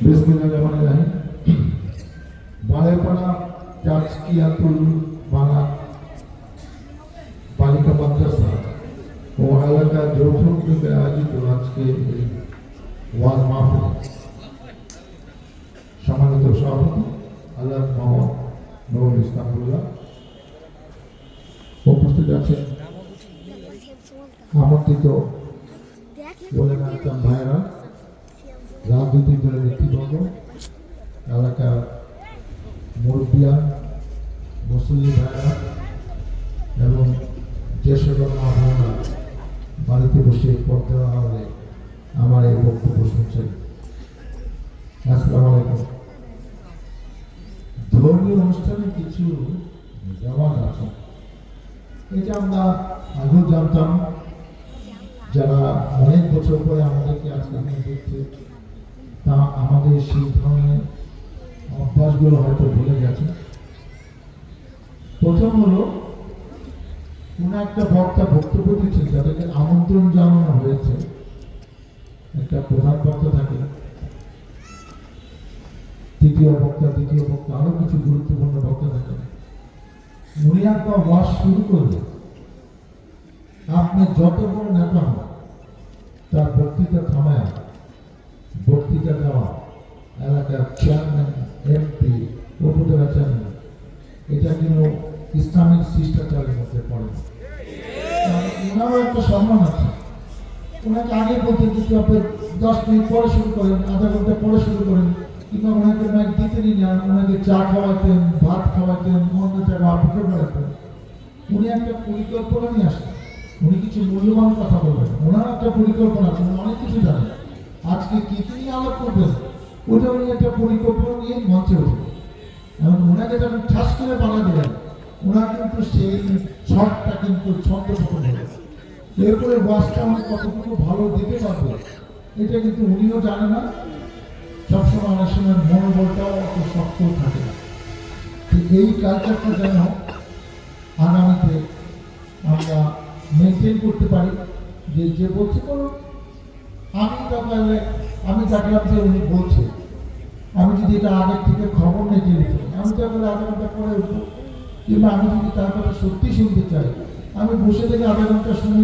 बिस्मिल्लाहिर्रहमानिर्रहीम। बालेपाड़ा चाचकियापुर बांगा बालिका माद्रासा ও এলাকার যৌথ উদ্যোগে আয়োজিত আজকে ওয়াজ মাহফিল সম্মানিত সভাপতি আল্লাহ মোহাম্মদ নুরুল ইসলামুল্লাহ, উপস্থিত আছেন আমন্ত্রিত ভাইয়েরা, রাজনৈতিক দলের নেতৃবৃন্দ, এলাকার মুরব্বিয়ান, মুসল্লি ভাইয়েরা এবং যে সকল মা বোনেরা বাড়িতে বসে পড়তে হলে আমার এই বক্তব্য শুনছেন, আসসালামু আলাইকুম। ধর্মীয় অনুষ্ঠানে কিছু রেওয়াজ আছে, এটা আমরা আগেও জানতাম। যারা অনেক বছর পরে আমাদেরকে আজকে দেখছে, তা আমাদের সেই ধরনের অভ্যাসগুলো হয়তো ভুলে গেছে। প্রথম হলো, কোন একটা বক্তা বক্তব্য দিচ্ছে, যাদেরকে আমন্ত্রণ জানানো হয়েছে, একটা প্রধান বক্তা থাকে, তৃতীয় বক্তা, দ্বিতীয় বক্তা, আরো কিছু গুরুত্বপূর্ণ বক্তা থাকে। উনি একটা ওয়াজ শুরু করলে আপনি যত বড় নেতা হন, তার বক্তৃতা থামায় বক্তৃতা দেওয়া, এলাকার চেয়ারম্যান, এমপি, উপজেলা চেয়ারম্যান, এটা কিন্তু ইসলামিক শিষ্টাচারের মধ্যে পড়ে। ওনারও একটা সম্মান আছে। ওনাকে আগে বলতে কিন্তু আপনি 10 মিনিট পরে শুরু করেন, আধা ঘন্টা পরে শুরু করেন, কিংবা ওনাকে ম্যাক দিতেনই না, ওনাকে চা খাওয়াতেন, ভাত খাওয়াতেন, অন্য জায়গায় অপেক্ষা করাতেন। উনি একটা পরিকল্পনা নিয়ে আসেন, উনি কিছু মূল্যবান কথা বলবেন, ওনার একটা পরিকল্পনা আছে, উনি অনেক কিছু জানেন। আজকে কি কি নিয়ে আলাপ করবেন, ওটা উনি একটা পরিকল্পনা নিয়ে মঞ্চে ওঠেন। এবং ওনাকে যখন ঠাস করে বানা দেবেন, ওনার কিন্তু সেই ছকটা কিন্তু ছন্দপূর্ণ হবে। এরপরে ওয়াজটা আমি কতটুকু ভালো দিতে পারবো, এটা কিন্তু উনিও জানে না। সবসময় অনেক সময় মনোবলটাও অত শক্ত থাকে না। এই কালচারটা যেন আগামীতে আমরা মেনটেন করতে পারি, যে যে বলছে বলুন, আমি দেখলাম যে উনি বলছে, আমি যদি এটা আগের থেকে খবর নিয়ে টেলিফোন, আমি তো আধা ঘন্টা পরে উঠবো, কিংবা আমি যদি তার কথা সত্যি শুনতে চাই, আমি বসে থেকে আধা ঘন্টা শুনি,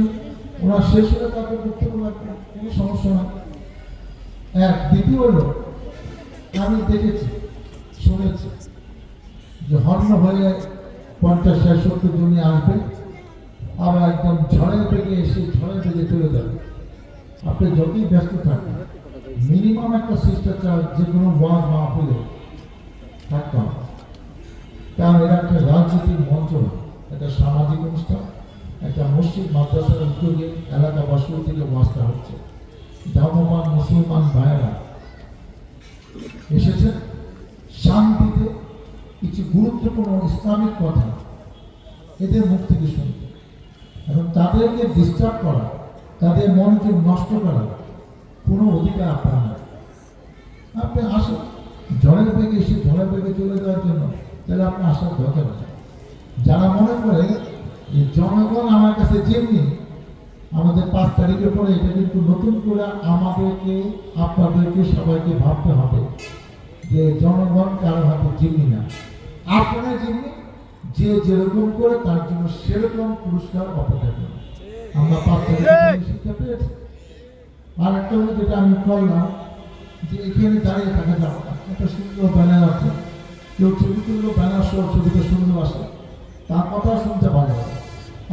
ওনার শেষ হলে তাকে বক্তব্য রাখবো, কোনো সমস্যা না। দ্বিতীয় হলো, আমি দেখেছি, শুনেছি যে হর্ন হয়ে 50-60 জমি আসবে, আবার একদম ঝড়ের বেগে এসে ঝড়ের বেগে চলে যাবে। আপনি যতই ব্যস্ত থাকেন, মিনিমাম একটা শিষ্টাচার যে কোনো ওয়াজ মাহফিলে থাকতে হবে। কারণ এটা একটা রাজনীতির মঞ্চ না, একটা সামাজিক অনুষ্ঠান, একটা মসজিদ মাদ্রাসার উদ্যোগে এলাকাবাসীর থেকে ওয়াজটা হচ্ছে। ধর্মমান মুসলমান ভাইয়েরা এসেছেন শান্তিতে কিছু গুরুত্বপূর্ণ ইসলামিক কথা এদের মুখ থেকে শুনতে, এবং তাদেরকে ডিস্টার্ব করা, তাদের মনোযোগ নষ্ট করা কোনো অধিকার আপনার না। আপনি আসেন, ঝড়ের বেগে এসে ঝড়ের বেগে চলে যাওয়ার জন্য, তাহলে আপনি আসার দরকার আছে। যারা মনে করে যে জনগণ আমার কাছে যেমনি, আমাদের 5 তারিখের পরে এটা কিন্তু নতুন করে আমাদেরকে, আপনাদেরকে সবাইকে ভাবতে হবে যে জনগণ কারো হাতে যেমনি না, আপনারা যেমনি, যে যেরকম করে তার জন্য সেরকম পুরস্কার অপেক্ষা করে। আমরা 5 তারিখে শিক্ষা পেয়েছি। আর একটা হলো, যেটা আমি করলাম, যে এখানে দাঁড়িয়ে থাকা যাবে না, একটা সুন্দর ব্যানার আছে, কেউ ছবি তুললো, ব্যানার সহ ছবিটা সুন্দর আসে, তার কথা শুনতে ভালো লাগে।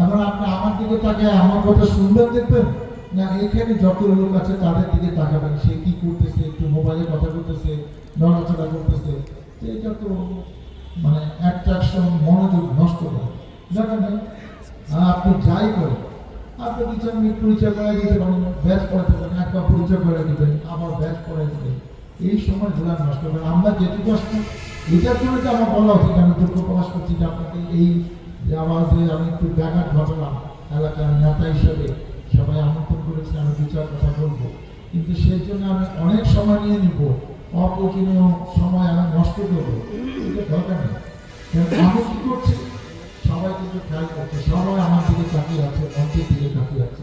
এখন আপনি আমার দিকে তাকে আমার কথা শুনবেন, দেখবেন না, এখানে যত লোক আছে তাদের দিকে তাকাবেন, সে কি করতেছে, একটু মোবাইলে কথা করতেছে, নড়াচড়া করতেছে, এটা তো মানে অ্যাট্রাকশন, মনোযোগ নষ্ট করে দেখেন। আপনি যাই করেন, আপনি 2-4 মিনিট পরিচয় করে দিতে পারেন, ব্যাচ পড়াতে পারেন, একবার পরিচয় করে দিবেন, আবার ব্যাচ পড়াই দিবেন, এই সময় গুলা নষ্ট করেন। আমরা যেটুকু আসছি, এটার জন্য যে আমার বলা উচিত, আমি দুঃখ প্রকাশ করছি যে আপনাকে এই যে আওয়াজে আমি একটু ব্যাঘাত ঘটালাম। এলাকার নেতা হিসেবে সবাই আমন্ত্রণ করেছে, আমি 2-4 কথা বলবো, কিন্তু সেই জন্য আমি অনেক সময় নিয়ে নিব, অপ্রয়োজনীয় সময় আমি নষ্ট করবো, এটা দরকার নেই। আমি কি করছি, সবাই কিন্তু ট্রাই করছে, সবাই আমার দিকে তাকিয়ে আছে, মঞ্চের দিকে তাকিয়ে আছে।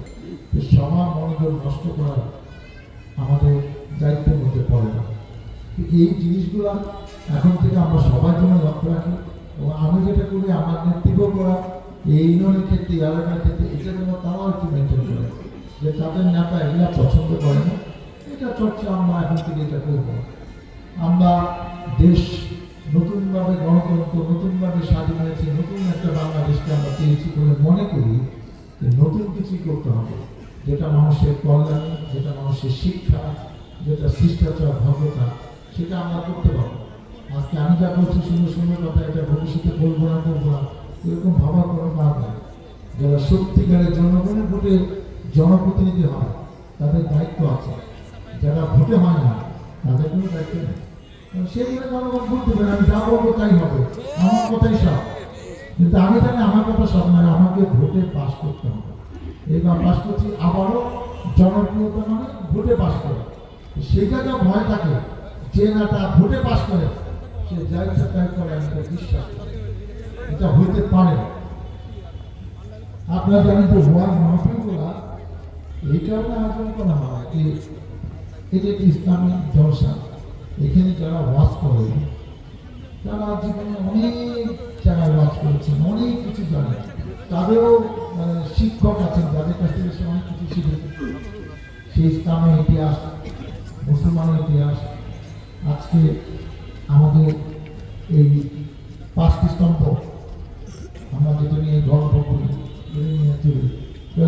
সবার মনোযোগ নষ্ট করা আমাদের দায়িত্বের মধ্যে পড়ে না। এই জিনিসগুলো এখন থেকে আমরা সবার জন্য লক্ষ্য রাখি। এবং আমি যেটা করি আমার নেতৃত্ব করা এই ইউনিয়নের ক্ষেত্রে এলাকার ক্ষেত্রে এটা যেন তারাও একটু মেনটেন করে, যে তাদের নেতা এগুলা পছন্দ করে না, এটা চর্চা আমরা এখন থেকে এটা করব। আমরা দেশ নতুনভাবে গণতন্ত্র নতুনভাবে স্বাধীন হয়েছে, নতুন একটা বাংলাদেশকে আমরা পেয়েছি বলে মনে করি যে নতুন কিছু করতে হবে, যেটা মানুষের কল্যাণ, যেটা মানুষের শিক্ষা, যেটা শিষ্টাচার ভদ্রতা, সেটা আমরা করতে পারবো। আজকে আমি যা বলছি সুন্দর সুন্দর কথা, এটা ভবিষ্যতে বলবো না করবো না এরকম ভাবার কোনো কারণ নেই। যারা সত্যিকারের জনগণের ভোটে জনপ্রতিনিধি হয় তাদের দায়িত্ব আছে, যারা ভোটে হয় না তাদের কোনো দায়িত্ব নেই। সেগুলো জনগণ ভোট দেবেন, আমি যা বলবো তাই হবে, আমার কথাই সব। কিন্তু আমি জানি আমার কথা সব নয়, আমাকে ভোটে পাস করতে হবে। এইবার পাস করছি, আবারও জনপ্রিয়তা মানে ভোটে পাস করে। সেটা যা ভয় থাকে যে না তা ভোটে পাস করে সে যা ইচ্ছা তাই করে, আমি তো বিশ্বাস করি এটা হইতে পারে। আপনারা জানেন যে ওয়াজ মাহফিলগুলা এই কারণে আয়োজন করা হয় যে এটা একটি ইসলামিক জলসা। এখানে যারা ওয়াজ করে তারা জীবনে অনেক জায়গায় ওয়াজ করেছেন, অনেক কিছু জানেন, তাদেরও শিক্ষক আছেন যাদের কাছ থেকে সে অনেক কিছু শিখেছে। সেই ইসলামের ইতিহাস, মুসলমানের ইতিহাস, আজকে আমাদের এই 5টি স্তম্ভ আমরা যেটা নিয়ে গল্প করি, নিয়ে চলি,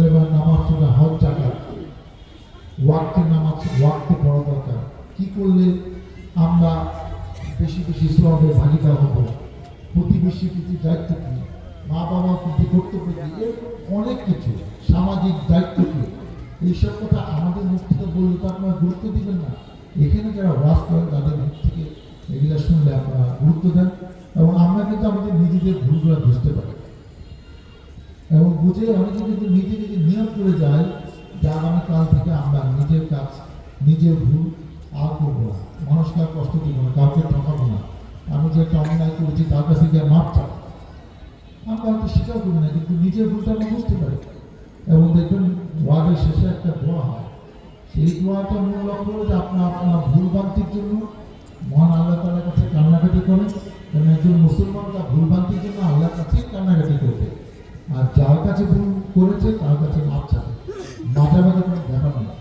এবার নামাজ পড়া, হজ জাকাত, ওয়াক্তে নামাজ ওয়াক্তে পড়া দরকার, কি করলে আমরা বেশি বেশি সওয়াবে ভাগিদার হব, প্রতিবেশী প্রতি দায়িত্ব কি, মা বাবার প্রতি কর্তব্য কি, এরকম অনেক কিছু, সামাজিক দায়িত্ব কি, এইসব কথা আমাদের মুখ থেকে বললে তো আপনারা গুরুত্ব দিবেন না। এখানে যারা ওয়াজ করেন তাদের মুখ থেকে এগুলো শুনলে আপনারা গুরুত্ব দেন, এবং আমরা কিন্তু আমাদের নিজেদের ভুলগুলো বুঝতে পারি এবং বুঝে অনেকে কিন্তু নিজে নিজে নিয়ম করে যায় যে আগামীকাল থেকে আমরা নিজের কাজ নিজের ভুল আর করবো না, মানুষকে আর কষ্ট দিব না, কাউকে ঠকাবো না, আমি যে একটা অন্যায় করেছি তার কাছে গিয়ে মাপ চাবো, আমরা হয়তো স্বীকার করি না, কিন্তু নিজের ভুলটা আমরা বুঝতে পারি। এবং দেখবেন ওয়ার্ডের শেষে একটা দোয়া হয়, সেই দোয়াটা মূল লক্ষ্য হলো যে আপনার আপনার ভুল ভ্রান্তির জন্য মহান আল্লাহ তাআলার কাছে কান্নাকাটি করেন, কারণ একজন মুসলমান তার ভুল ভ্রান্তির জন্য আল্লাহর কাছে কান্নাকাটি করবে, আর যার কাছে ভুল করেছে তার কাছে মাপ চাবে, মাঝামাঝি কোনো ব্যাপার নেই।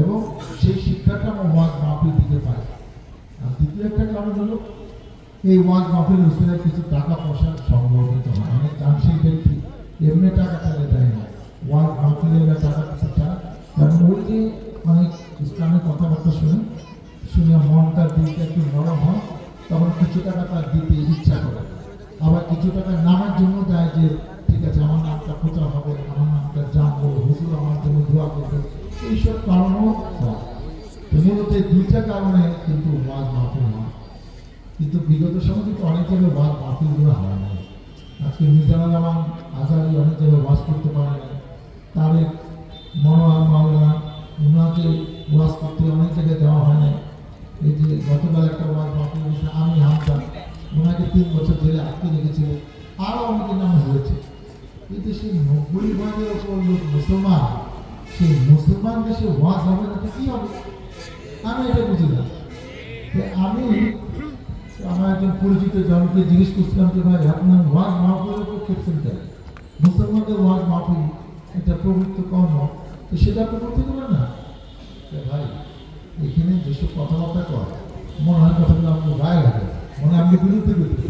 এবং সেই শিক্ষাটা আমরা ওয়াজ মাহফিল দিতে পারি। আর দ্বিতীয় একটা কারণ হলো এই ওয়াজ মাহফিল উসিলায় কিছু টাকা পয়সা সংগ্রহিত হয়, অনেক দানশীল ব্যক্তি এমনি টাকা তাদের দেয় না, ওয়াজ মাহফিলের টাকা কিছু চায়, কারণ ওই যে অনেক ইসলামের কথাবার্তা শুনে মনটার দিকটা একটু নরম হয়, তখন কিছু টাকা তার দিতে ইচ্ছা করে, আবার কিছু টাকা নামের জন্য দেয় যে ঠিক আছে আমার নামটা প্রচার হবে, আমার নামটা জানবো, হুজুর আমার জন্য দোয়া করবে, এইসব কারণও হয়। মূলত এই দুইটা কারণে কিন্তু ওয়াজ মাহফিল হয়, কিন্তু বিগত সময় কিন্তু অনেক জায়গায় ওয়াজ মাহফিলগুলো হয় না। আজকে মিজানুর রহমান আজহারী অনেক জায়গায় ওয়াজ করতে পারে না, তারেক মনোয়ার মাওলানা ওনাকে ওয়াজ করতে অনেক জায়গায় দেওয়া হয় না। এই যে গতকাল একটা ওয়াজ মাহফিল হয়েছে, আমি হামদা, ওনাকে 3 বছর জেলে আটকে রেখেছিল, আরও অনেকের নাম হয়েছে। কিন্তু সেই 90% ওপর লোক মুসলমান, সেই মুসলমান দেশে ওয়াজ হবে না তো কি হবে, আমি এটা বুঝি না। আমি আমার একজন পরিচিত জনকে জিজ্ঞেস করছিলাম যে ভাই আপনার ওয়াজ মাহফিলের উপর করছেন কেন, মুসলমানদের ওয়াজ মাহফিল একটা পবিত্র কর্ম, তো সেটা আপনি করতে দেবেন না? ভাই এখানে যেসব কথাবার্তা করে মনে হয় কথাগুলো আমাকে গায়ে লাগে, মনে হয় আমি বিরুদ্ধে করতে,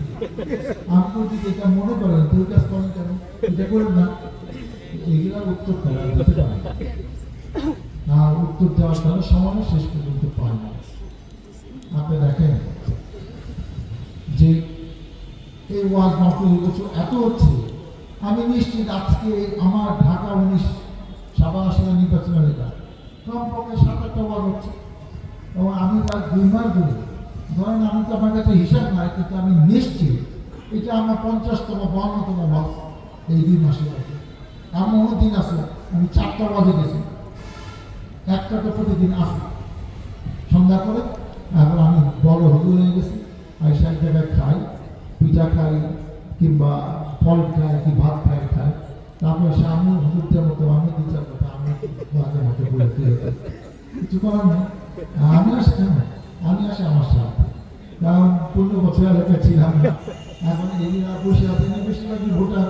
আপনি যদি এটা মনে করেন তো কাজ করেন কেন, এটা করেন না, এগুলার উত্তর তারা দিতে পারে, আর উত্তর দেওয়ার কারণে সময় শেষ পর্যন্ত পায় না। আপনি দেখেন যে এই ওয়াজ মাহফিল এত হচ্ছে, আমি নিশ্চিত আজকে আমার ঢাকা 19 সাভার আসনের নির্বাচন এলাকা কমপক্ষে 7-8টা ওয়াজ হচ্ছে, এবং আমি প্রায় 2 মাস ধরে, ধরেন আমি তো আমার কাছে হিসাব নাই, কিন্তু আমি নিশ্চিত এটা আমার 50তম 52তম ওয়াজ এই 2 মাসের মধ্যে। এমনও দিন আছে আমি 4টা ওয়াজে গেছি, একটা তো প্রতিদিন আসি সন্ধ্যা করে, এখন আমি বড় হুজুর হয়ে গেছি, আমি সেই জায়গায় খাই, পিঠা খাই কিংবা ফল খাই কি ভাত খাই, তারপরে সামনে হুজুরদের মতো আমি 2-4 কথা আমি মাঝে মতো বলে কিছু করার নেই, আমি আসলাম আমি আসি আমার সাথে, কারণ 15 বছর এলাকায় ছিলাম না। এখন এরা বসে আছেন বেশিরভাগই ভোটার,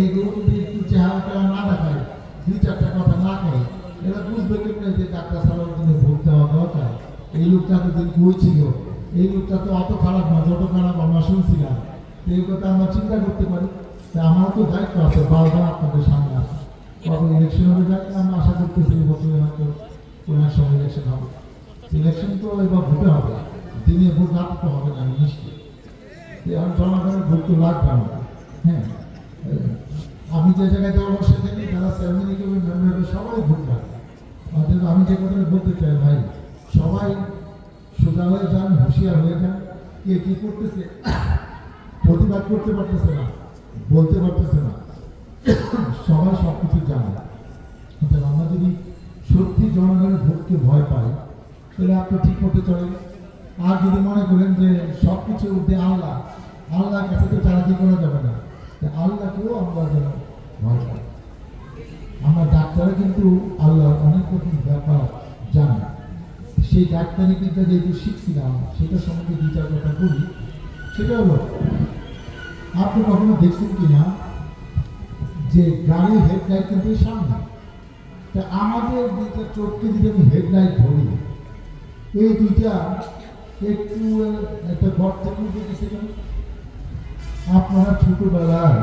এগুলো যদি একটু চেহারাটা না দেখায়, 2-4টা কথা না কয়, এরা বুঝবে কেমন যে ডাক্তার সাহেবের জন্য ভোট দেওয়া দরকার। এই লোকটা তো দিন কই ছিল, এই লোকটা তো অত খারাপ না যত খারাপ আমরা শুনছিলাম। এই কথা আমরা চিন্তা করতে পারি। তা আমার তো দায়িত্ব আছে বারবার আপনাদের সামনে আসা, কত ইলেকশন হবে যাই আমরা আশা করতেছি বছরে হয়তো কোনো এক সময় ইলেকশন হবে। ইলেকশন তো এবার ভোটে হবে, দিনে ভোট রাত তো হবে না নিশ্চয়ই। এখন জনগণের ভোট তো লাগবে না। হ্যাঁ, আমি যে জায়গায় যাবো সেখানে যারা চেয়ারম্যান হিসেবে মেম্বার সবাই ভোট লাগবে। অর্থাৎ আমি যে কথাটা বলতে চাই ভাই, সবাই সোজা হয়ে যান, হুঁশিয়ার হয়ে যান। কে কি করতেছে প্রতিবাদ করতে পারতেছে না, বলতে পারতেছে না, সবাই সব কিছু জানে। অর্থাৎ আমরা যদি সত্যি জনগণের ভোটকে ভয় পাই তাহলে আপনি ঠিক মতো চলেন। আর যদি মনে করেন যে সব কিছু উঠে আল্লাহ, আল্লাহর কাছে তো চালাকি করা যাবে না, আল্লাহকেও আমরা যেন ভয় পাই। আমরা ডাক্তাররা কিন্তু আল্লাহর অনেক রকম ব্যাপার জানি। সেই ডাক্তারি বিদ্যা যেহেতু শিখছিলাম সেটা সম্বন্ধে 2-4 কথা বলি। সেটা হলো, আপনি কখনো দেখছেন কিনা যে গাড়ির হেডলাইট কিন্তু সামনে, তা আমাদের দুইটা চোখকে যদি আমি হেডলাইট ধরি, এই দুইটা একটু একটা ঘর থেকে উঠে গেছিলাম। আপনারা ছোটবেলায়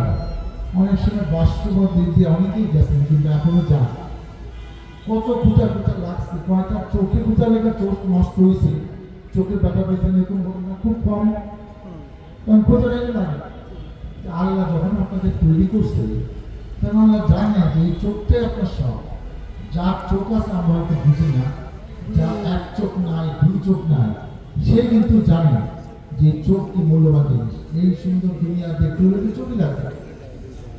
অনেক সময় বাস্তবতা দিক দিয়ে অনেকেই গেছেন, কিন্তু এখনো যান। কত খুঁটা খুঁটা লাগছে, কয়টা চোখে খুঁটা লেগে চোখ নষ্ট হয়েছে, চোখে ব্যথা পেয়েছেন, এরকম ঘটনা খুব কম, কারণ খুঁজে লেগে লাগে। আল্লাহ যখন আপনাদের তৈরি করছে তখন আল্লাহ জানে যে এই চোখটাই আপনার সব। যার চোখ আছে আমরা হয়তো বুঝি না, যার এক চোখ নাই, 2 চোখ নাই, সে কিন্তু জানে যে চোখ কি মূল্যবান জিনিস। এই সুন্দর দুনিয়া দেখতে হলে তো চোখই লাগবে।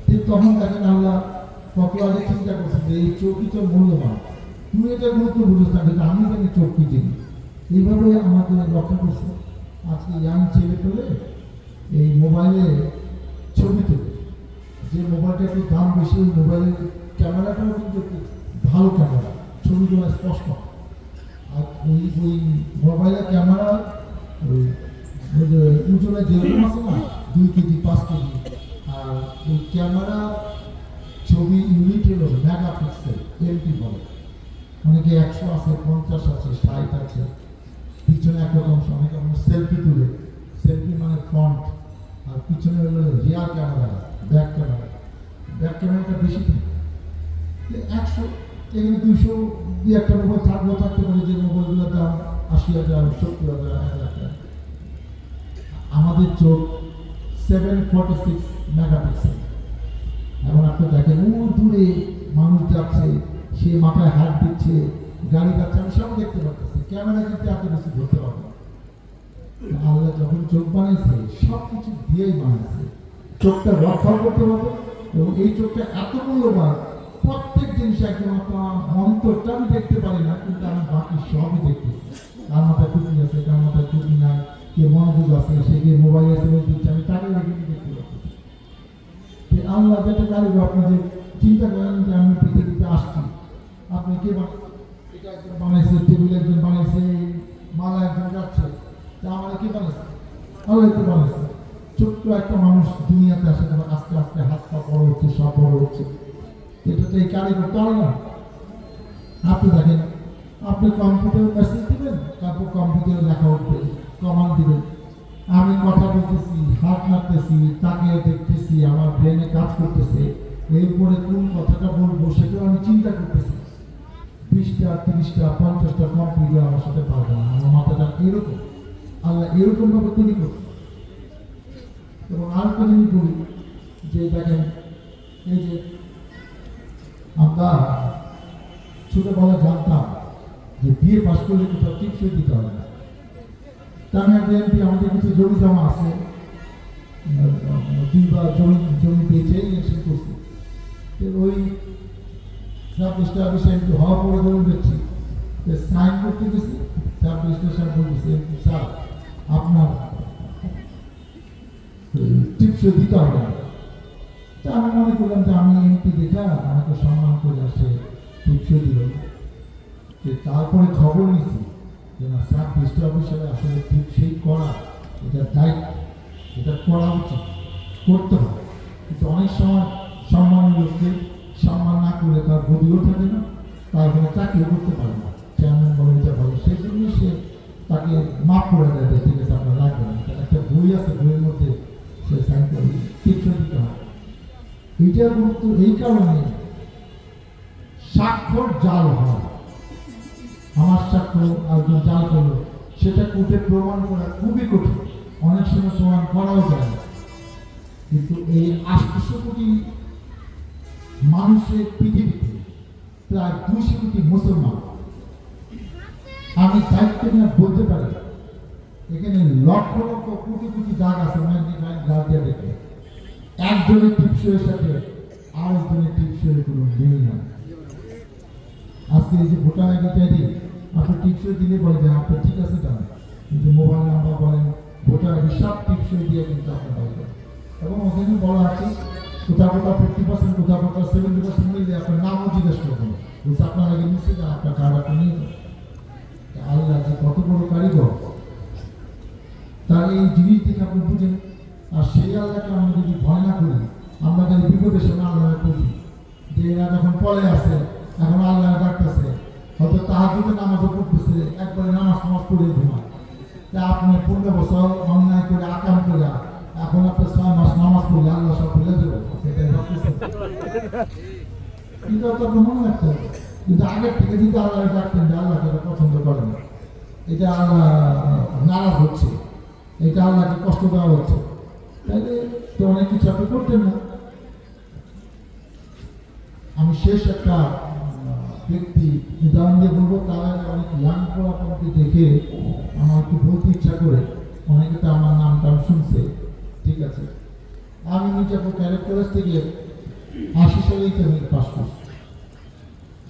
ঠিক তখন দেখেন আল্লাহ কত আগে চিন্তা করছে যে এই চোখই তো মূল্যবান, তুমি এটা গুরুত্ব বুঝতে না, কিন্তু আমি জানি চোখ কি জিনিস। এইভাবে আমাদের রক্ষা করছে। আজকে ইয়াং ছেলে পেলে এই মোবাইলে ছবি তোলে, যে মোবাইলটা একটু দাম বেশি, ওই মোবাইলের ক্যামেরাটাও কিন্তু একটু ভালো ক্যামেরা, ছবিগুলো স্পষ্ট। আর ওই মোবাইলের ক্যামেরা ওই উজ্জ্বলা যেরকম আছে না, 2 কেজি 5 কেজি, আর ওই ক্যামেরা ছবি ইউনিট হলো মেগাপিক্সেল, এমপি বলে। অনেকে 100 আছে, 50 আছে, 60 আছে। পিছনে একরকম, অনেকে আমরা সেলফি তুলে, সেলফি মানে ফ্রন্ট, আর পিছনে হলো rear camera, back camera. Back ক্যামেরাটা বেশি থাকে 100, এখানে 200 দিয়ে একটা মোবাইল থাকতে পারে, যে মোবাইলগুলোর দাম 80,000, 70,000, 1,00,000 টাকা। আমাদের চোখ 746 মেগাপিক্সেল। এখন আপনি দেখেন ও দূরে মানুষ যাচ্ছে, সে মাথায় হাত দিচ্ছে, গাড়ি যাচ্ছে, আমি সব দেখতে পাচ্ছি। ক্যামেরা কিন্তু এত বেশি ধরতে পারবো না। আল্লাহ যখন চোখ বানাইছে সব কিছু দিয়েই বানাইছে। চোখটা রক্ষা করতে হবে, এবং এই চোখটা এত মূল্যবান, প্রত্যেক জিনিস একদম আপনার অন্তরটা আমি দেখতে পারি না, কিন্তু আমি বাকি সবই দেখতেছি। কার মাথায় টুপি আছে, কার মাথায় টুপি নাই, কে মনোযোগ আছে, সে গিয়ে মোবাইল আছে দিচ্ছে, আমি তাকে দেখতে পাচ্ছি। আল্লাহ যেটা কারিগর, আপনি যে চিন্তা করেন যে আমি পৃথিবীতে আসছি, আপনি কে এটা একজন বানাইছে, টেবিল একজন বানাইছে, মালা একজন যাচ্ছে, তা আমার কে বানাইছে? আল্লাহ কে বানাইছে। ছোট্ট একটা মানুষ দুনিয়াতে আসে, আস্তে আস্তে হাত পা বড় হচ্ছে, সব বড় হচ্ছে। এটা তো এই কারিগর তো আল্লাহ। আপনি দেখেন, আপনি কম্পিউটার মেসেজ দিবেন, তারপর কম্পিউটারে লেখা উঠবে, কমান্ড দিবেন। আমি কথা বলতেছি, হাত নাড়তেছি, তাকে দেখতেছি, আমার ব্রেনে কাজ করতেছে, এরপরে কোন কথাটা বলবো সেটাও আমি চিন্তা করতেছি। 20টা 30টা 50টা কম্পিউটার আমার সাথে পারবে না, আমার মাথাটা এরকম। আল্লাহ এরকম ভাবে তৈরি করছে। এবং আর একটা জিনিস বলি যে দেখেন, এই যে আমরা ছোটবেলা জানতাম যে বিয়ে পাশ করলে কোথাও টিপসই দিতে হবে না। বিএনপি আমাদের কিছু জমি জমা আছে, 2বার জমি পেয়েছে, ইলেকশন করছে। ওই সাবলিস্টার বিষয়ে একটু হওয়া পরে ধরুন দেখছি সাইন করতে গেছি, সাবলিস্টার সাহেব বলতেছে স্যার আপনার টিপসই দিতে হবে না। তা আমি মনে করলাম যে আমি এমপি দেখা আমাকে সম্মান করে আসে টিপসই দিল। তারপরে খবর নিচ্ছি যে না সাব ডিস্ট্রিক্ট অফিসারে আসলে ঠিক সেই করা এটা দায়িত্ব, এটা করা উচিত, করতে হবে। কিন্তু অনেক সময় সম্মানের লোককে সম্মান না করলে তার গদিও থাকে না, তার কোনো চাকরিও করতে পারে না। চেয়ারম্যান বলে এটা ভালো, সেই জন্য সে তাকে মাফ করে দেয় যে ঠিক আছে আপনার লাগবে না। একটা বই আছে, বইয়ের মধ্যে সে সাইন করে টিপসই দিতে হয়। এইটার গুরুত্ব এই কারণে, স্বাক্ষর জাল হয়। আমার স্বাক্ষর একজন জাল করলো, সেটা কোর্টে প্রমাণ করা খুবই কঠিন, অনেক সময় প্রমাণ করাও যায় না। কিন্তু এই 800 কোটি মানুষের পৃথিবীতে প্রায় 200 কোটি মুসলমান, আমি দায়িত্ব নিয়ে বলতে পারি এখানে লক্ষ লক্ষ কোটি কোটি জায়গা আছে গার্জিয়া দেখে একজনের টিপসইয়ের সাথে আরেকজনের টিপসইয়ের কোনো মিল নাই। আজকে এই যে ভোটার আইডি টাইডি আপনি টিপসই দিলে বলে যে আপনি ঠিক আছে জানেন, কিন্তু মোবাইল নাম্বার বলেন, ভোটার আইডি সব টিপসই দিয়ে কিন্তু আপনি পাইবেন। এবং ওখানে বলা আছে কোথাও কোথাও 50%, কোথাও কোথাও 70% মিললে আপনার নামও জিজ্ঞেস করবেন, বলছে আপনার আগে নিচ্ছে যে আপনার কার্ড আপনি নিয়ে যান। আল্লাহ যে কত বড় কারিগর, তার এই জিনিস থেকে আপনি বুঝেন। আর সেই আল্লাহকে আমরা যদি ভয় না করি, আমরা যদি বিপদের সময় আল্লাহ বুঝি যে এরা যখন পরে আছে, এখন আল্লাহ ডাকতেছে, হয়তো তাহাজ্জুদের নামাজও পড়তেছে, একবারে নামাজ পড়ে ঘুমায়, তা আপনি 15 বছর অন্যায় করে আকাম করে এখন আপনি 6 মাস নামাজ পড়লে আল্লাহ সব ভুলে দেবেন, সেটাই ভাবতেছেন। কিন্তু আপনার মনে রাখতে হবে, কিন্তু আগের থেকে যদি আল্লাহ ডাকতেন যে আল্লাহকে এটা পছন্দ করেন, এটা আল্লাহ নারাজ হচ্ছে, এটা আল্লাহকে কষ্ট দেওয়া হচ্ছে, তাহলে তো অনেক কিছু আপনি করতেন না। আমি শেষ একটা ব্যক্তি উদাহরণ দিয়ে বলবো, তারা অনেক ইয়াং পোলাপনকে দেখে আমার একটু বলতে ইচ্ছা করে, অনেকে তো আমার নামটা শুনছে, ঠিক আছে। আমি মির্জাপুর ক্যাডেট কলেজ থেকে 80 সালে ইন্টারমিডিয়েট পাস করছি।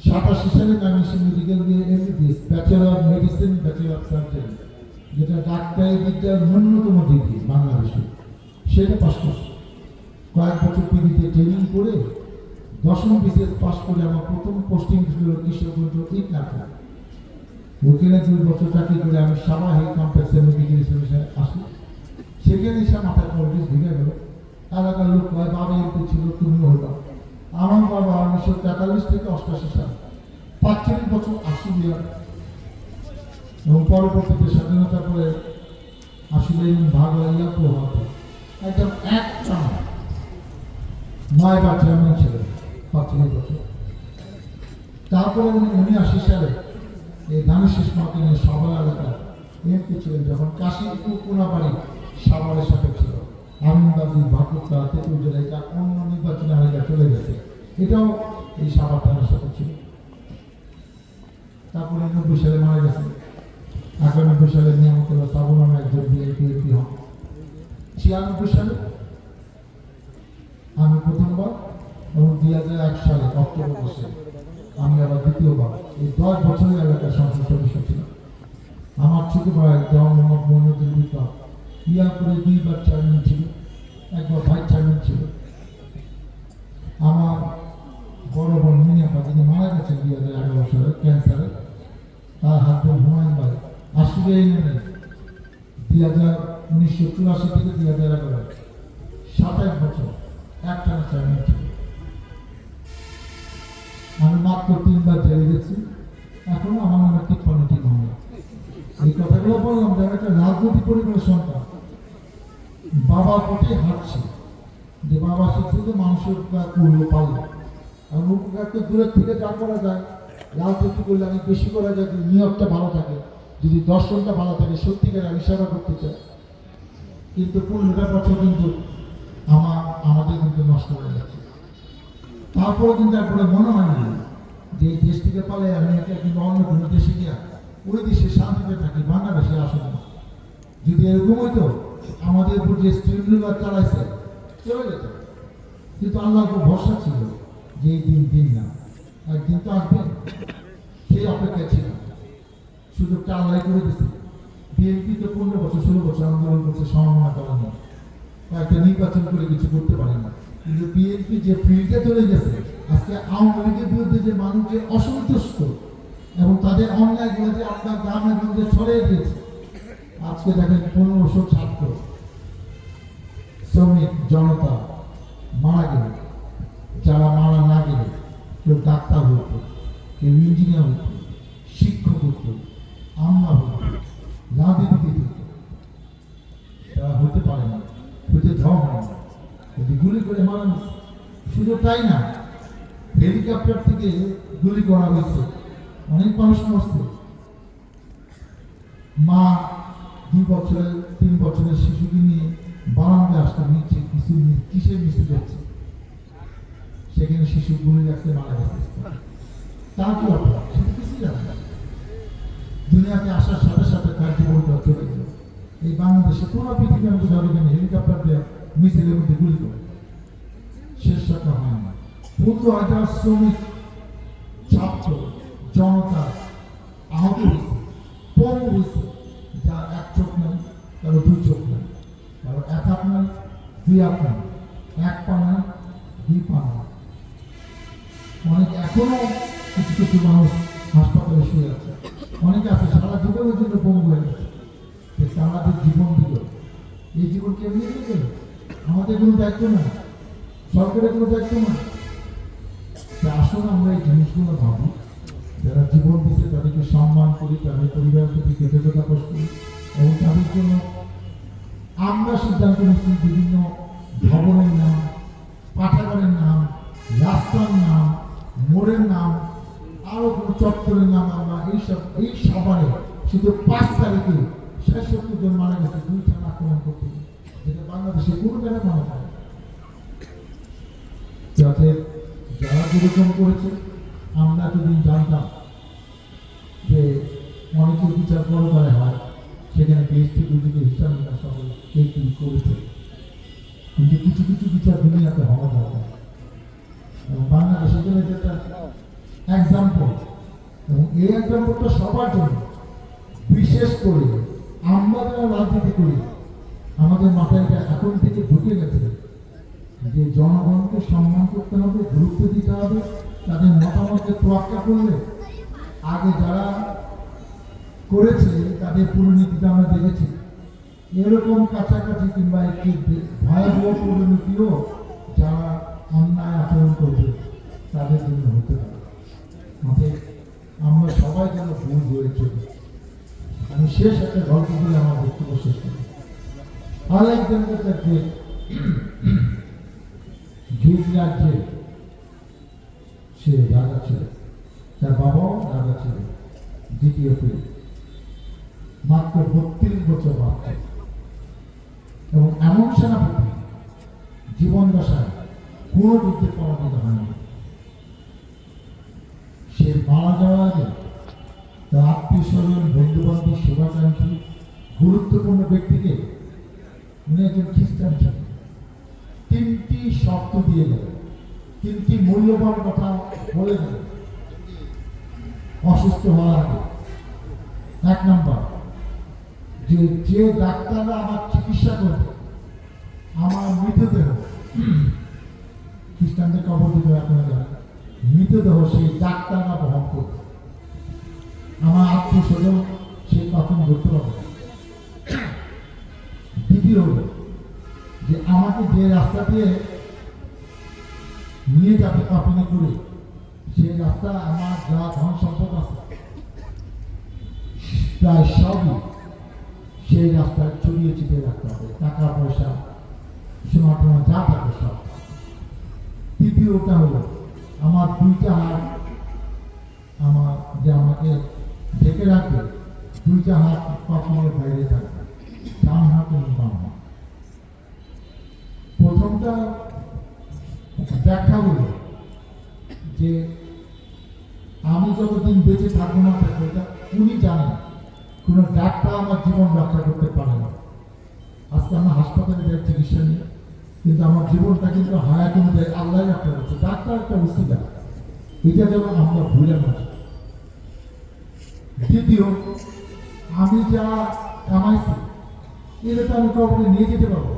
87 সালে আমি মেডিকেল দিয়ে MBBS, bachelor of medicine, bachelor of surgery, যেটা ডাক্তারি বিদ্যার ন্যূনতম ডিগ্রি বাংলাদেশে, সেটা পাস করছি। কয়েক বছর পিডিতে ট্রেনিং করে 10ম বিসিএস পাস করে আমার প্রথম পোস্টিং ছিল কিশোরগঞ্জ ইটনাথে। ওখানে 2 বছর চাকরি করে আমি সাবা হেলথ কমপ্লেক্সে মেডিকেল সার্ভিসে আসি। সেখানে এসে মাথায় পলিটিক্স ঢুকে গেল। এলাকার লোক কয় বাবা এমপি ছিল, তুমিও হলো। আমার বাবা 1943 থেকে 88 সাল 45 বছর আশুলিয়া, এবং পরবর্তীতে স্বাধীনতা করে আশুলিয়া ভাগ হইয়া প্রভাব একদম এক টানা 9 বার চেয়ারম্যান ছিলেন 45 বছর। তারপরে 1980 সালে এই ধানেশিস মার্কেটের সাভার এলাকা এমপি ছিলেন, যখন কাশীপুর কোনাবাড়ি সাভারের সাথে ছিল। আমিনবাজি, ভাকুরতা, তেঁতুল জেলা, এটা অন্য নির্বাচনে আলাদা চলে গেছে, এটাও এই সাভার থানার সাথে ছিল। তারপরে 90 সালে মারা গেছে। 91 সালে নিয়ামতুল্লাহ সাবু নামে একজন বিএনপি এমপি হন। 96 সালে আমি প্রথমবার, এবং 2001 সালে অক্টোবর মাসে আমি আবার দ্বিতীয়বার। এই 10 বছরের এলাকার সংসদ সদস্য ছিলাম। আমার ছোট ভাই দেওয়ান মোহাম্মদ মইনুদ্দিন বিপ্লব ইয়ারপুরে 2 বার চেয়ারম্যান ছিল, একবার ভাইস চেয়ারম্যান ছিল। আমার বড় বোন মিনাপা, যিনি মারা গেছেন 2011 সালে ক্যান্সারে, তার হাজবেন্ড হুমায়ুন ভাই আশুলিয়া ইউনিয়নে 1984 থেকে 2011 27 বছর একটানা চেয়ারম্যান ছিল। আমি মাত্র 3 বার জেলে গেছি, এখনো আমার নামে 53টি মামলা। এই কথাগুলো বললাম যে একটা রাজনৈতিক পরিবারের সন্তান, বাবার পথে হাঁটছে, যে বাবা শিখছে যে মানুষের উপকার করলো পারলো। আর উপকার তো দূরের থেকে যা করা যায়, রাজনীতি করলে অনেক বেশি করা যায়, যদি নিয়তটা ভালো থাকে, যদি দর্শনটা ভালো থাকে, সত্যিকার আমি সেবা করতে চাই। কিন্তু 15টা বছর কিন্তু আমাদের কিন্তু নষ্ট হয়ে যাচ্ছে। তারপরে কিন্তু একবারে মনে হয় না যে এই দেশ থেকে পালে আমি একটা কিন্তু অন্য কোনো দেশে গিয়া ওই দেশে শান্তিতে থাকি, বাংলাদেশে আসে না। যদি এরকম হইতো, আমাদের উপর যে স্ত্রীগুলো চালাইছে চলে যেত। কিন্তু আল্লাহর উপর ভরসা ছিল যে এই দিন না, একদিন তো আসবে, সেই অপেক্ষায় ছিল। সুযোগটা আল্লাহ করে দিচ্ছে। বিএনপি তো 15 বছর 16 বছর আন্দোলন করছে, সমন্বয় করা নেই, একটা নির্বাচন করে কিছু করতে পারে না। কিন্তু বিএনপি যে ফিল্ডে চলে গেছে, আজকে আওয়ামী লীগের বিরুদ্ধে যে মানুষ যে অসন্তুষ্ট, এবং তাদের অন্যায়গুলো যে আপনার গ্রামে গঞ্জে ছড়িয়ে দিয়েছে। আজকে দেখেন 1500 ছাত্র শ্রমিক জনতা মারা গেল। যারা মারা না গেলে কেউ ডাক্তার হতো, কেউ ইঞ্জিনিয়ার হতো, শিক্ষক হতো, আমরা হতো, রাজনীতি হতো। তারা হতে পারে না, হতে ধর হয় না, যদি গুলি করে মারা। শুধু তাই না, হেলিকপ্টার থেকে গুলি করা হয়েছে, অনেক মানুষ মরছে। মা 2 বছরের 3 বছরের শিশুকে নিয়ে বারান্দা আসতে নিচ্ছে, কিসের মিষ্টি যাচ্ছে, সেখানে শিশু গুলি রাখতে মারা গেছে। তার কি অপরাধ? সেটা কিছুই জানে না। দুনিয়াতে আসার সাথে সাথে তার জীবনটা চলে গেল। এই বাংলাদেশে পুরো পৃথিবী আমি ধরে এখানে হেলিকপ্টার দিয়ে মিছিলের মধ্যে গুলি করে শেষ রক্ষা হয় না। 15,000 শ্রমিক ছাত্র জনতা আহত হয়েছে, পঙ্গু হয়েছে। যার 1 চোখ নাই, কারো 2 চোখ নাই, কারো 1 হাত নাই, 2 হাত নাই, 1 পা নাই, 2 পা নাই। অনেক এখনো কিছু কিছু মানুষ হাসপাতালে শুয়ে আছে। অনেকে আছে সারা জীবনের জন্য পঙ্গু হয়ে গেছে। আমাদের জীবন দিল, এই জীবন কে নিয়ে গেল? আমাদের কোনো দায়িত্ব না, সরকারের কোনো দায়িত্ব না। আসুন আমরা এই জিনিসগুলো ভাবি, যারা জীবন দিচ্ছে তাদেরকে সম্মান করি, তাদের পরিবারের প্রতি কৃতজ্ঞতা প্রকাশ করি এবং তাদের জন্য আমরা সিদ্ধান্ত নিচ্ছি বিভিন্ন ভবনের নাম, পাঠাগারের নাম, রাস্তার নাম, মোড়ের নাম, আরো কোনো চত্বরের নাম আমরা এই সবারে শুধু 5 তারিখে 66 জন মারা গেছে 2 থানা আক্রমণ করতে, যেটা বাংলাদেশে কোনো জায়গায় মারা যায়। যাতে যারা যেরকম করেছে, আমরা এতদিন জানতাম যে অনেকের বিচার পরকালে হয়, সেখানে বিএসটি দুদিকে হিসাব নিকাশ কে করেছে, কিন্তু কিছু কিছু বিচার দুনিয়াতে হওয়া দরকার। এবং বাংলাদেশের জন্য যেটা এক্সাম্পল, এবং এই এক্সাম্পলটা সবার জন্য, বিশেষ করে আমরা যারা রাজনীতি করি, আমাদের মাথায় এটা এখন থেকে ঢুকে গেছে যে জনগণকে সম্মান করতে হবে, গুরুত্ব দিতে হবে, তাদের মতামতকে তোয়াক্কা করলে আগে যারা করেছে তাদের পরিণতিটা আমরা দেখেছি। এরকম কাছাকাছি কিংবা একটি ভয়াবহ পরিণতিও যারা অন্যায় আচরণ করবে তাদের জন্য হতে পারে। আমরা সবাই যেন ভুল হয়ে চলি। আমি শেষ একটা গল্প বলে আমার বক্তব্য শেষ করি। আলেকজান্ডার দ্য গ্রেট গ্রিক রাজ্যে সে রাজা ছিল, তার বাবাও রাজা ছিল, দ্বিতীয় ফিলিপ। মাত্র 32 বছর বাচ্চা এবং এমন সেনাপতি জীবন দশায় কোন যুদ্ধে পরাজিত হয়নি। সে মারা যাওয়ার আগে তার আত্মীয় স্বজন, বন্ধু বান্ধব, শুভাকাঙ্ক্ষী গুরুত্বপূর্ণ ব্যক্তিকে, উনি একজন খ্রিস্টান ছিলেন, 3টি শর্ত দিয়ে গেলেন, 3টি মূল্যবান কথা বলে গেলেন অসুস্থ হওয়ার আগে। 1 নম্বর, যে ডাক্তাররা আমার চিকিৎসা করবে, আমার মৃতদেহ, খ্রিস্টানদের কবর দিতে আপনারা জানেন, মৃতদেহ সেই ডাক্তাররা বহন করবে, আমার আত্মীয় স্বজন সেই কখন করতে পারবে। দ্বিতীয় হল যে আমাকে যে রাস্তা দিয়ে নিয়ে যাবে কাফনে করে, সেই রাস্তা আমার যা ধন সম্পদ আছে প্রায় সবই সেই রাস্তায় ছড়িয়ে ছিটিয়ে রাখতে হবে, টাকা পয়সা সীমাটনা যা থাকে সব। তৃতীয়টা হলো আমার 2টা হাত, আমার যে আমাকে ঢেকে রাখবে, 2টা হাত কখনোর বাইরে থাকবে, ডান হাত এবং বাম হাত। প্রথমটা ব্যাখ্যা হলো যে আমি যতদিন বেঁচে থাকবো না থাকবো, এটা উনি জানেন, কোনো ডাক্তার আমার জীবন রক্ষা করতে পারে না। আজকে আমরা হাসপাতালে যাই চিকিৎসা নিয়ে, কিন্তু আমার জীবনটা কিন্তু হায়াত অনুযায়ী আল্লাহ রক্ষা করছে, ডাক্তার একটা উচিলা, এটা যেন আমরা ভুলে না। দ্বিতীয়, আমি যা কামাইছি এটা তো আমি কবরে নিয়ে যেতে পারবো,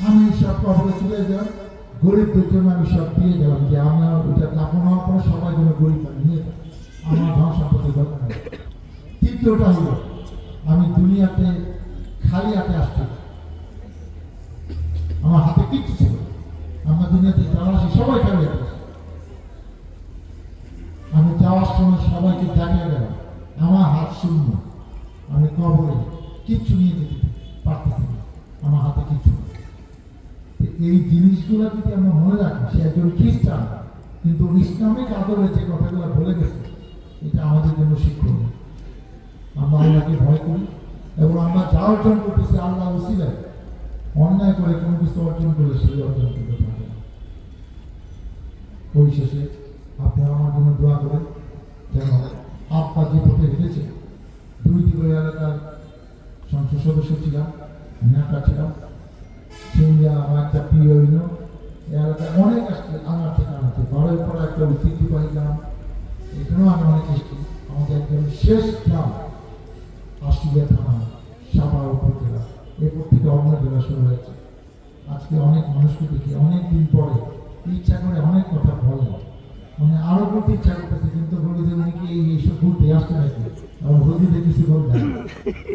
আমি সব কবরে চলে যাই, গরিবদের জন্য আমি সব দিয়ে গেলাম, যে আমরা ওইটা দাপন হওয়ার পরে সবাই যেন গরিব নিয়ে যায়, আমার ধন সম্পত্তির দরকার নেই। তৃতীয়টা হলো, আমি দুনিয়াতে খালি হাতে আসছি, আমার হাতে কিচ্ছু ছিল, আমরা দুনিয়াতে যারা আসি সবাই খালি হাতে আসি। আমি যাওয়ার সময় সবাইকে জানিয়ে গেলাম আমার হাত শূন্য, আমি কবরে কিচ্ছু নিয়ে যেতে পারতেছি না, আমার হাতে কিচ্ছু নেই। এই জিনিসগুলো যদি আমরা মনে রাখি, সে একজন খ্রিস্টান কিন্তু ইসলামিক আদরে যে কথাগুলো বলে গেছে, এটা আমাদের জন্য শিক্ষণীয়। আমরা আল্লাহকে ভয় করি এবং আমরা যা অর্জন করতেছি আল্লাহ ওসিলায়, অন্যায় করে কোনো কিছু অর্জন করলে সেই অর্জন করতে পারে না। পরিশেষে আপনারা আমার জন্য দোয়া করেন, যেন আব্বা যে পথে হেঁটেছে, 2 দিবই এলাকার সংসদ সদস্য ছিলাম, নেতা ছিলাম, সিঙ্গা আমার একটা প্রিয় হইল, এলাকায় অনেক আসছে আনার থেকে আনাচ্ছে, বড়ই পড়া একটা ঐতিহ্যবাহী গ্রাম, এখানেও আমি অনেক এসছি। আমাদের একদম শেষ গ্রাম আশুলিয়া থানা, সাভার উপজেলা, এরপর থেকে অন্য জেলা শুরু হয়েছে। আজকে অনেক মানুষকে দেখি অনেক দিন পরে ইচ্ছা করে অনেক কথা বলে, মানে আরো বলতে ইচ্ছা করতেছে, কিন্তু বলে যে উনি কি এইসব বলতে আসছে নাকি, আমার হুজুরে কিছু বলতে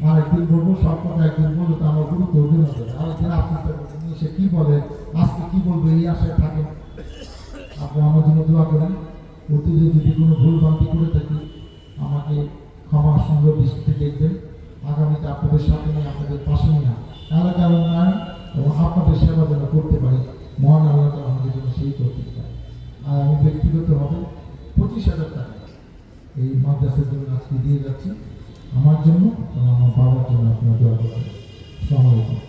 আর একদিন বলবো, সব কথা একদিন বলবো, তো আমার গুরুত্ব অর্জন হবে, আরেকদিন আপনার সে কি বলে, আজকে কি বলবো এই আশায় থাকে। আপনি আমার জন্য দোয়া করেন, অতীতে যদি কোনো ভুল ভ্রান্তি করে থাকি আমাকে ক্ষমা সুন্দর দৃষ্টিতে দেখবেন। আগামীতে আপনাদের সাথে নিয়ে, আপনাদের পাশে নিয়ে এলাকার উন্নয়ন এবং আপনাদের সেবা যেন করতে পারি, মহান আল্লাহ তাআলা আমাদের জন্য সেই করতে পারে। আর আমি ব্যক্তিগতভাবে 25,000 টাকা এই মাদ্রাসার জন্য আজকে দিয়ে যাচ্ছি, আমার জন্য এবং আমার বাবার জন্য। আপনারা দোয়া করবেন। আসসালামু আলাইকুম।